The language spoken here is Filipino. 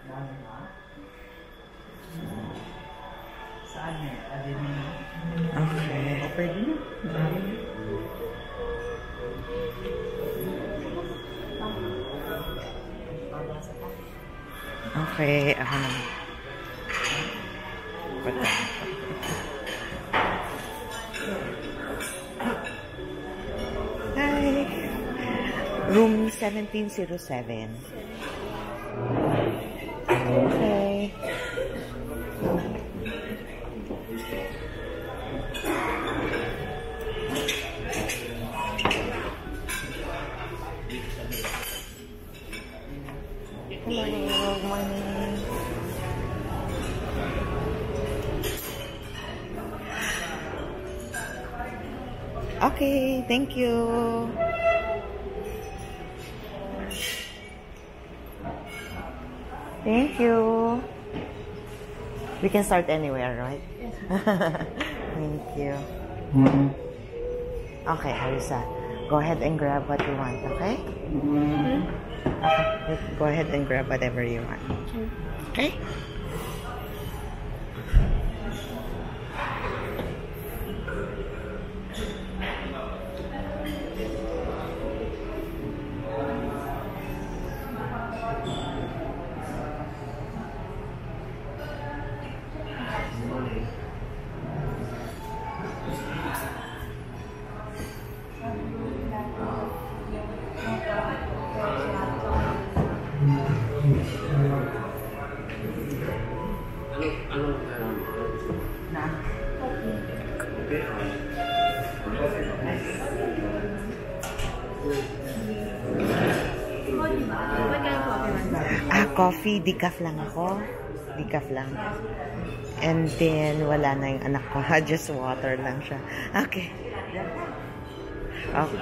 Okay. Okay, ako naman. Hi! Room 1707. Okay. Hello, good morning. Okay, thank you. Thank you. We can start anywhere, right? Yes. Thank you. Okay, Harissa, go ahead and grab what you want, okay? Okay, go ahead and grab whatever you want. Okay? Coffee, decaf lang ako. Decaf lang. And then, wala na yung anak ko. Just water lang siya. Okay. Okay.